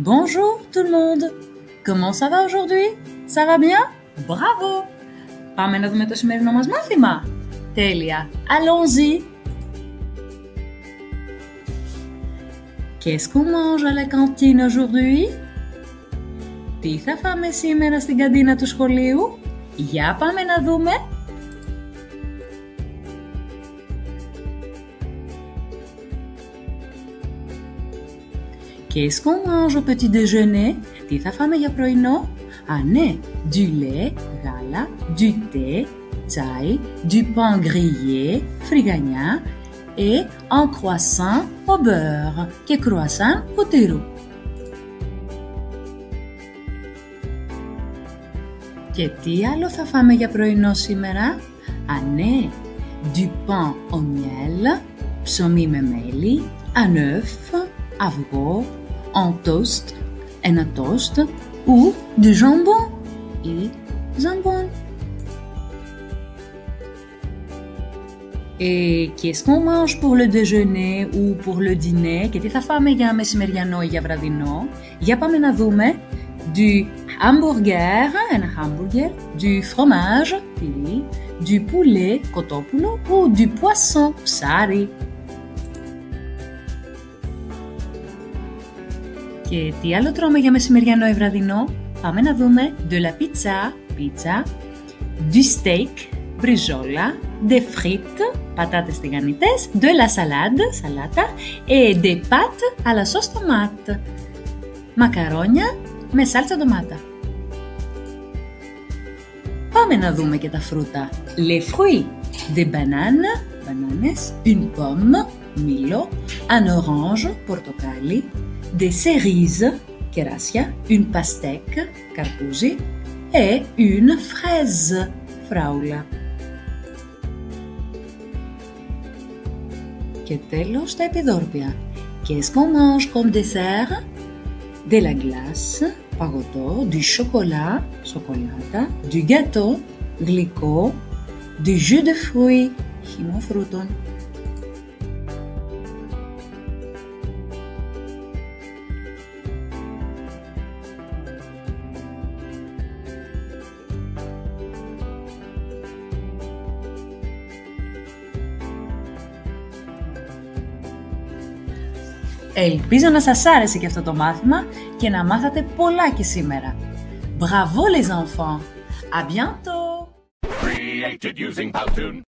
Bonjour tout le monde. Comment ça va aujourd'hui? Ça va bien? Bravo. Πάμε να δούμε το σημερινό μας μάθημα. Τέλεια. Allons-y. Qu'est-ce qu'on mange à la cantine aujourd'hui? Τι θα φάμε σήμερα στην καντίνα του σχολείου? Για πάμε να δούμε. Qu'est-ce qu'on mange au petit déjeuner? Τι θα φάμε για πρωινό? Α, ναι, du lait, γάλα, du thé, τσάι, du pain grillé, φρυγανιά et un croissant au beurre και croissant au τυρού. Και τι άλλο θα φάμε για πρωινό σήμερα? Α, ναι, du pain au miel, ψωμί με μέλι, un œuf, αυγό, un toast, ένα toast, ou du jambon ή jambon. Et qu'est-ce qu'on mange pour le déjeuner ou pour le dîner? Και τι θα φάμε για μεσημεριανό ή για βραδινό? Για πάμε να δούμε. Du hamburger, ένα hamburger, du fromage, τυρί, du poulet, κοτόπουλο, ou du poisson, ψάρι. Και τι άλλο τρώμε για μεσημεριανό ή βραδινό? Πάμε να δούμε. De la pizza, πίτσα, du steak, μπριζόλα, des frites, πατάτες τηγανιτές, de la salade, σαλάτα, et des pâtes à la sauce tomate, μακαρόνια με σάλτσα ντομάτα. Πάμε να δούμε και τα φρούτα. Les fruits, des bananes, μπανάνες, une pomme, μήλο, un orange, πορτοκάλι, des cerises, κεράσια, une pastèque, καρπούζι, et une fraise, φράουλα. Και τέλος τα επιδόρπια. Qu'est-ce qu'on mange comme dessert? De la glace, παγωτό, du chocolat, σοκολάτα, du gâteau, γλυκό, du jus de fruits, χυμό φρούτων. Ελπίζω να σας άρεσε και αυτό το μάθημα και να μάθατε πολλά και σήμερα. Bravo les enfants! À bientôt! Created using Powtoon.